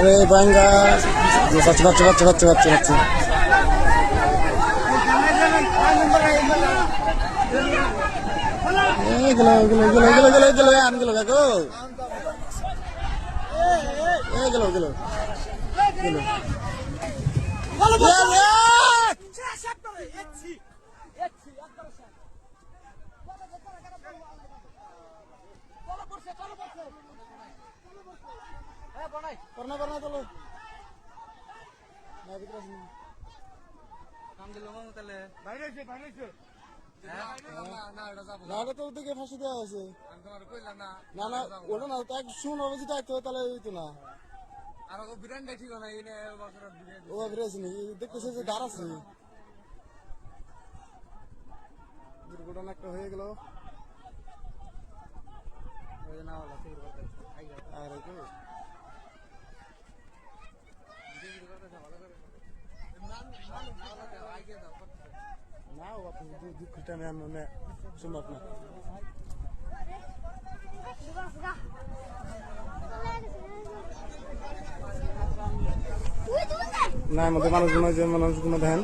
রে বাঙ্গা বাচ্চা বাচ্চা বাচ্চা বাচ্চা বাচ্চা বাচ্চা গেল গেল গেল গেল গেল গেল আন গেল দেখো গেল গেল গেল করনা করনা চলো তো ওদিকে ফাঁসি দেওয়া হয়েছে না না ওটা না এক শুন অবস্থিত থাকতো তাহলে হইতো না ও বিরাইছে নাকি দেখতেছে যে দাঁড় আছে দুর্ঘটনা একটা হয়ে গেল আর না ও আপনি দুঃখটা মানে সম্ভব না না আমাদের মানুষগুলো যে মানুষগুলো দেখেন